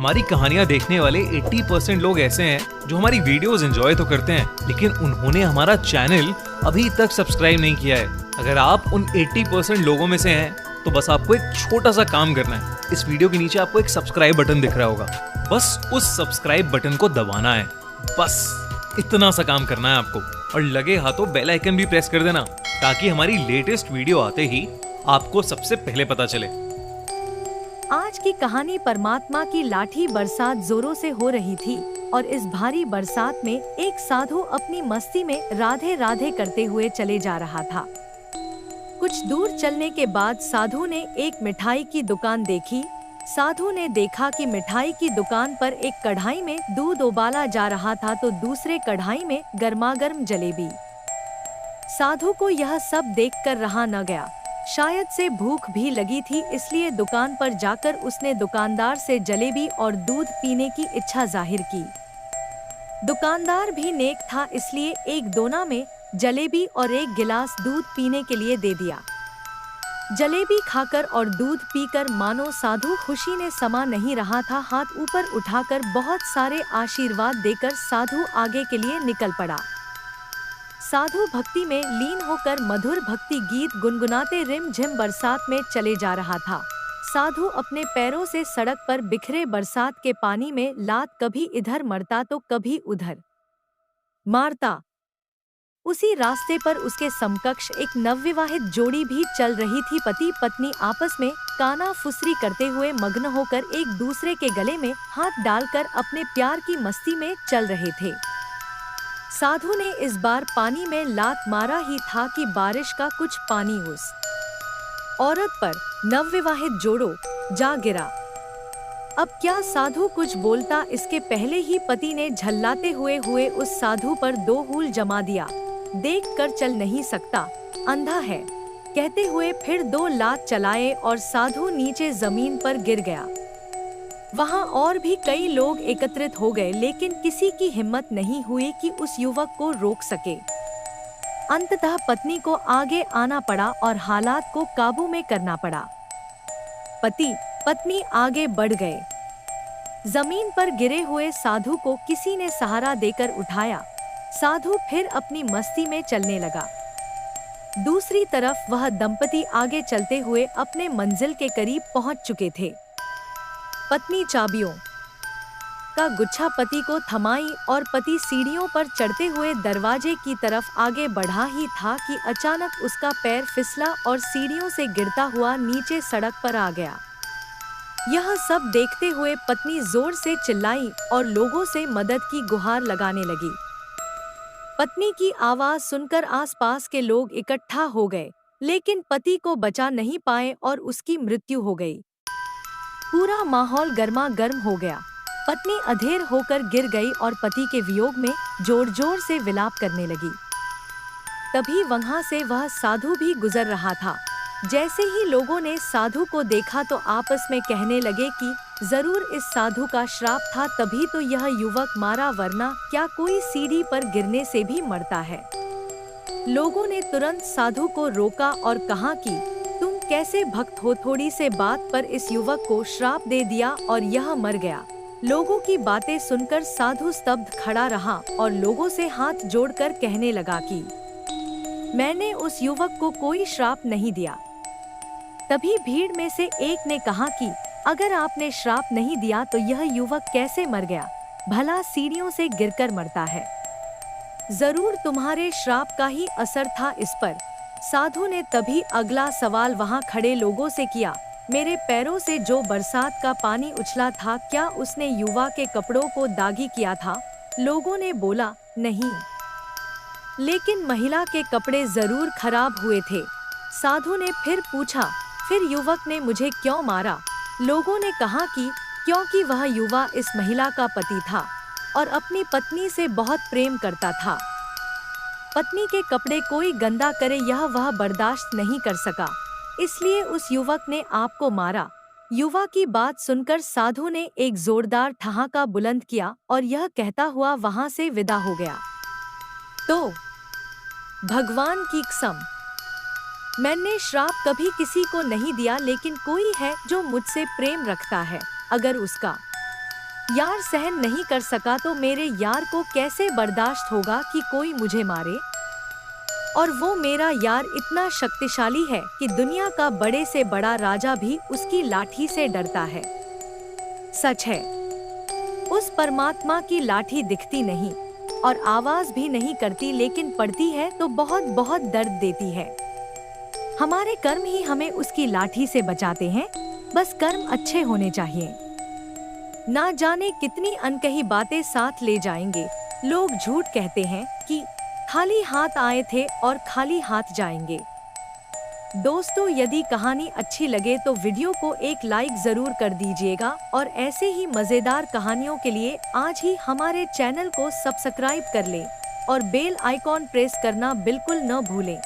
हमारी कहानियाँ देखने वाले 80% लोग ऐसे हैं जो हमारी वीडियोस एंजॉय तो करते हैं, लेकिन उन्होंने हमारा चैनल अभी तक सब्सक्राइब नहीं किया है। अगर आप उन 80% लोगों में से हैं, तो बस आपको एक छोटा सा काम करना है। इस वीडियो के नीचे आपको एक सब्सक्राइब बटन दिख रहा होगा, बस उस सब्सक्राइब बटन को दबाना है। बस इतना सा काम करना है आपको, और लगे हाथों बेल आइकन भी प्रेस कर देना, ताकि हमारी लेटेस्ट वीडियो आते ही आपको सबसे पहले पता चले। आज की कहानी परमात्मा की लाठी बरसात जोरों से हो रही थी और इस भारी बरसात में एक साधु अपनी मस्ती में राधे राधे करते हुए चले जा रहा था। कुछ दूर चलने के बाद साधु ने एक मिठाई की दुकान देखी। साधु ने देखा कि मिठाई की दुकान पर एक कढ़ाई में दूध उबाला जा रहा था तो दूसरे कढ़ाई में गर्मागर्म जलेबी। साधु को यह सब देखकर रहा न गया। शायद से भूख भी लगी थी, इसलिए दुकान पर जाकर उसने दुकानदार से जलेबी और दूध पीने की इच्छा जाहिर की। दुकानदार भी नेक था, इसलिए एक दोना में जलेबी और एक गिलास दूध पीने के लिए दे दिया। जलेबी खाकर और दूध पीकर मानो साधु खुशी ने समा नहीं रहा था। हाथ ऊपर उठाकर बहुत सारे आशीर्वाद देकर साधु आगे के लिए निकल पड़ा। साधु भक्ति में लीन होकर मधुर भक्ति गीत गुनगुनाते रिमझिम बरसात में चले जा रहा था। साधु अपने पैरों से सड़क पर बिखरे बरसात के पानी में लात कभी इधर मरता तो कभी उधर मारता। उसी रास्ते पर उसके समकक्ष एक नवविवाहित जोड़ी भी चल रही थी। पति पत्नी आपस में काना फुसरी करते हुए मग्न होकर एक दूसरे के गले में हाथ डालकर अपने प्यार की मस्ती में चल रहे थे। साधु ने इस बार पानी में लात मारा ही था कि बारिश का कुछ पानी उस औरत पर, नवविवाहित जोड़ो, जा गिरा। अब क्या साधु कुछ बोलता, इसके पहले ही पति ने झल्लाते हुए उस साधु पर दो हूल जमा दिया। देख कर चल नहीं सकता, अंधा है, कहते हुए फिर दो लात चलाए और साधु नीचे जमीन पर गिर गया। वहां और भी कई लोग एकत्रित हो गए, लेकिन किसी की हिम्मत नहीं हुई कि उस युवक को रोक सके। अंततः पत्नी को आगे आना पड़ा और हालात को काबू में करना पड़ा। पति पत्नी आगे बढ़ गए। जमीन पर गिरे हुए साधु को किसी ने सहारा देकर उठाया। साधु फिर अपनी मस्ती में चलने लगा। दूसरी तरफ वह दंपति आगे चलते हुए अपने मंजिल के करीब पहुंच चुके थे। पत्नी चाबियों का गुच्छा पति को थमाई और पति सीढ़ियों पर चढ़ते हुए दरवाजे की तरफ आगे बढ़ा ही था कि अचानक उसका पैर फिसला और सीढ़ियों से गिरता हुआ नीचे सड़क पर आ गया। यह सब देखते हुए पत्नी जोर से चिल्लाई और लोगों से मदद की गुहार लगाने लगी। पत्नी की आवाज सुनकर आसपास के लोग इकट्ठा हो गए, लेकिन पति को बचा नहीं पाए और उसकी मृत्यु हो गई। पूरा माहौल गर्मा गर्म हो गया। पत्नी अधेर होकर गिर गई और पति के वियोग में जोर जोर से विलाप करने लगी। तभी वहां से वह साधु भी गुजर रहा था। जैसे ही लोगों ने साधु को देखा तो आपस में कहने लगे कि जरूर इस साधु का श्राप था, तभी तो यह युवक मारा, वरना क्या कोई सीढ़ी पर गिरने से भी मरता है। लोगों ने तुरंत साधु को रोका और कहा कि तुम कैसे भक्त हो, थोड़ी से बात पर इस युवक को श्राप दे दिया और यह मर गया। लोगों की बातें सुनकर साधु स्तब्ध खड़ा रहा और लोगों से हाथ जोड़कर कहने लगा कि मैंने उस युवक को कोई श्राप नहीं दिया। तभी भीड़ में से एक ने कहा कि अगर आपने श्राप नहीं दिया तो यह युवक कैसे मर गया, भला सीढ़ियों से गिरकर मरता है। जरूर तुम्हारे श्राप का ही असर था इस पर। साधु ने तभी अगला सवाल वहां खड़े लोगों से किया, मेरे पैरों से जो बरसात का पानी उछला था, क्या उसने युवा के कपड़ों को दागी किया था? लोगों ने बोला नहीं, लेकिन महिला के कपड़े जरूर खराब हुए थे। साधु ने फिर पूछा, फिर युवक ने मुझे क्यों मारा? लोगों ने कहा कि क्योंकि वह युवा इस महिला का पति था और अपनी पत्नी से बहुत प्रेम करता था। पत्नी के कपड़े कोई गंदा करे यह वह बर्दाश्त नहीं कर सका, इसलिए उस युवक ने आपको मारा। युवा की बात सुनकर साधु ने एक जोरदार ठहाका बुलंद किया और यह कहता हुआ वहां से विदा हो गया। तो भगवान की कसम, मैंने श्राप कभी किसी को नहीं दिया, लेकिन कोई है जो मुझसे प्रेम रखता है, अगर उसका यार सहन नहीं कर सका तो मेरे यार को कैसे बर्दाश्त होगा कि कोई मुझे मारे। और वो मेरा यार इतना शक्तिशाली है कि दुनिया का बड़े से बड़ा राजा भी उसकी लाठी से डरता है। सच है, उस परमात्मा की लाठी दिखती नहीं और आवाज भी नहीं करती, लेकिन पड़ती है तो बहुत बहुत दर्द देती है। हमारे कर्म ही हमें उसकी लाठी से बचाते हैं, बस कर्म अच्छे होने चाहिए। ना जाने कितनी अनकही बातें साथ ले जाएंगे। लोग झूठ कहते हैं कि खाली हाथ आए थे और खाली हाथ जाएंगे। दोस्तों, यदि कहानी अच्छी लगे तो वीडियो को एक लाइक जरूर कर दीजिएगा और ऐसे ही मजेदार कहानियों के लिए आज ही हमारे चैनल को सब्सक्राइब कर लें और बेल आइकॉन प्रेस करना बिल्कुल न भूलें।